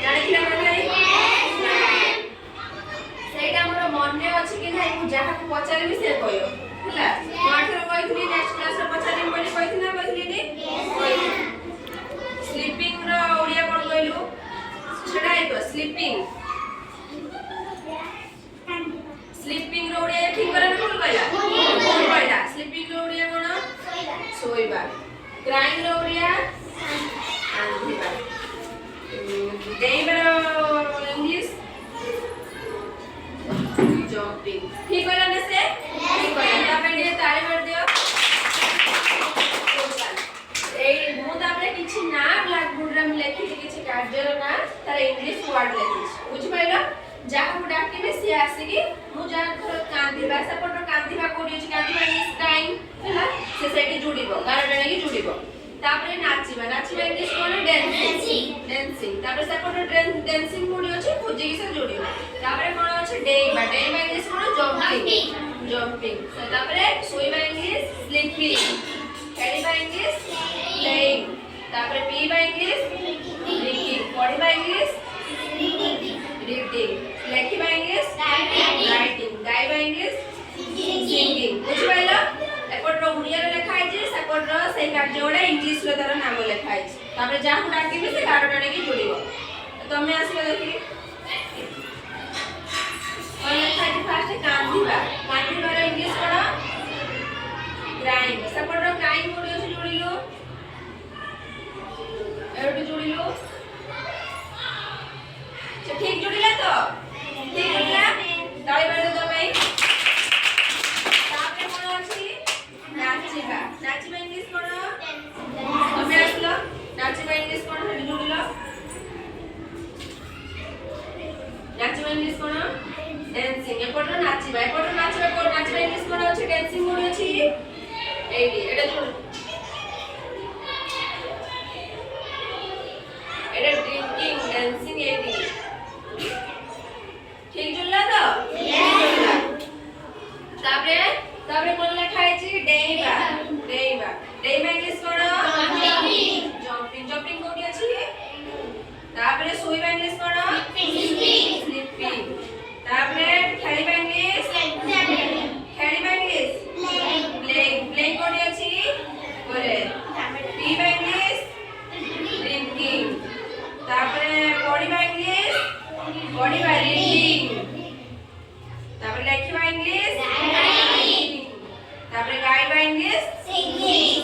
ଜାଣିଥିଲେ ନା ନାହିଁ? ସେଇଟା ଆମର ମନେ ଅଛି କି ନାହିଁ? ମୁଁ ଯାହାକୁ ପଚାରିବି ସେ କହିବ ହେଲା। ମୁଁ ଆଠର କହିଥିଲି ନେକ୍ସଟ କ୍ଲାସରେ ପଚାରିବି ବୋଲି କହିଥିଲି ନା କହିଥିଲି? ସ୍ଲିପିଂ ର ଓଡ଼ିଆ କ'ଣ କହିଲୁ? ସେଟା ହେଇଥିବ ସ୍ଲିପିଂ। ସ୍ଲିପିଂ ର ଓଡ଼ିଆ ଠିକ କଲା ନା ଭୁଲ କହିଲା? ଭୁଲ କହିଲା। ସ୍ଲିପିଂ ର ଓଡ଼ିଆ କ'ଣ? ଶୋଇବା। କ୍ରାଇଂ ର ଓଡ଼ିଆ କାନ୍ଦିବା। ଡେଇଁବାର ଇଂଲିଶ ଜମ୍पिଂ। ଠିକ କହିଲା ନା ସେ? ଠିକ କହିଲା। ତା ପାଇଁ ଟିକେ ତାଳି ମାରି ଦିଅ। এই ମୁଁ ତାପରେ କିଛି ନା ବ୍ଲାକ୍ ବୋର୍ଡରେ ମୁଁ ଲେଖିଛି କିଛି କାର୍ଯ୍ୟର ନା ତାର ଇଂଲିଶ ୱାର୍ଡ ଲେଖିଛି। ବୁଝିପାରିଲ? ଯାହାକୁ ଡାକିବେ ସିଏ ଆସିକି ମୁଁ ଯାହାଙ୍କର କାନ୍ଦିବା ସେପଟର କାନ୍ଦିବା କୋଉଠି ଅଛି? କାନ୍ଦିବା ଇଂଲିଶ କ୍ରାଇଂ ହେଲା। ସେ ସେଇଠି ଯୋଡ଼ିବ ଗାର ଟାଣିକି ଯୋଡ଼ିବ। ତାପରେ ନାଚିବା। ନାଚିବା ଇଂଲିଶ କ'ଣ? ଡ୍ୟାନ୍ସିଂ। ଡ୍ୟାନ୍ସିଂ। ତାପରେ ସେପଟର ଡ୍ୟାନ୍ସିଂ କୋଉଠି ଅଛି? ଖୋଜିକି ସେ ଯୋଡ଼ିବ। ତାପରେ କ'ଣ ଅଛି? ଡେଇଁବା। ଡେଇଁବା ଇଂଲିଶ କ'ଣ? ଜମ୍ପିଂ। ଜମ୍ପିଂ। ତାପରେ ଶୋଇବା ଇଂଲିଶ ସ୍ଲିପିଂ। ଖେଳିବା ଇଂଲିଶ ପ୍ଲେଇଂ। ତାପରେ ପିଇବା ଇଂଲିଶ ଡ୍ରିଙ୍କିଂ। ପଢ଼ିବା ଇଂଲିଶ ରିଡିଂ। ଲେଖିବା ଇଂଲିଶ ରାଇଟିଂ। ଗାଇବା ଇଂଲିଶ ସିଙ୍ଗିଂ। ବୁଝିପାରିଲ? ଏପଟର ଓଡ଼ିଆରେ ଲେଖା ହେଇଛି ସେପଟର ସେଇ କାର୍ଯ୍ୟ ଗୁଡ଼ା ଇଂଲିଶରେ ତାର ନାମ ଲେଖା ହେଇଛି। ତାପରେ ଯାହାକୁ ଡାକିବେ ସେ ଗାର ଟାଣିକି ଯୋଡ଼ିବ। ତମେ ଆସିଲ ଦେଖିକି କ'ଣ ଲେଖା ହେଇଛି? ଫାଷ୍ଟ କାନ୍ଦିବା। କାନ୍ଦିବାର ଇଂଲିଶ କ'ଣ? କ୍ରାଇଂ। ସେପଟର କ୍ରାଇଂ କୋଉଠି ଅଛି? ଯୋଡ଼ିଲୁ। ଏଠି ଯୋଡ଼ିଲୁ। ସେ ଠିକ ଯୋଡ଼ିଲା ତ? ଠିକ ଯୋଡ଼ିଲା। ତାଳି ମାରି ଦो ଭାଇ। ତାପରେ କ'ଣ ଅଛି? ନାଚିବା। ନାଚିବା ଇଂଲିଶ କ'ଣ? ତମେ ଆସିଲ। ନାଚିବା ଇଂଲିଶ କ'ଣ? ସେଠି ଯୋଡ଼ିଲ। ନାଚିବା ଇଂଲିଶ କ'ଣ? ଡ୍ୟାନ୍ସିଂ। ଏପଟର ନାଚିବା। ଏପଟର ନାଚିବା କୋଉ? ନାଚିବା ଇଂଲିଶ କ'ଣ ଅଛି? ଡ୍ୟାନ୍ସିଂ କୋଉଠି ଅଛି? এইটি এটা জোড় এটা ড্রিঙ্কিং ড্যান্সিং এইটি ঠিক জুড়লা তো? তারপরে তারপরে কোন লেখা আছে? ডেইবা। ডেইবা। ডেইবা ইংলিশ কোন? জম্পিং। জম্পিং। জম্পিং কোটি আছে? তারপরে শোইবা ইংলিশ কোন? স্লিপিং। স্লিপিং। তারপরে খেলিবা ইংলিশ খেলিবা ইংলিশ প্লেইং। প্লেইং কোটি আছে? বলে পিবা ইংলিশ ড্রিঙ্কিং। তারপরে পড়িবা ইংলিশ পড়িবা রিডিং। তারপরে লেখিবা ইংলিশ রাইটিং। তারপরে গাইবা ইংলিশ সিঙ্গিং।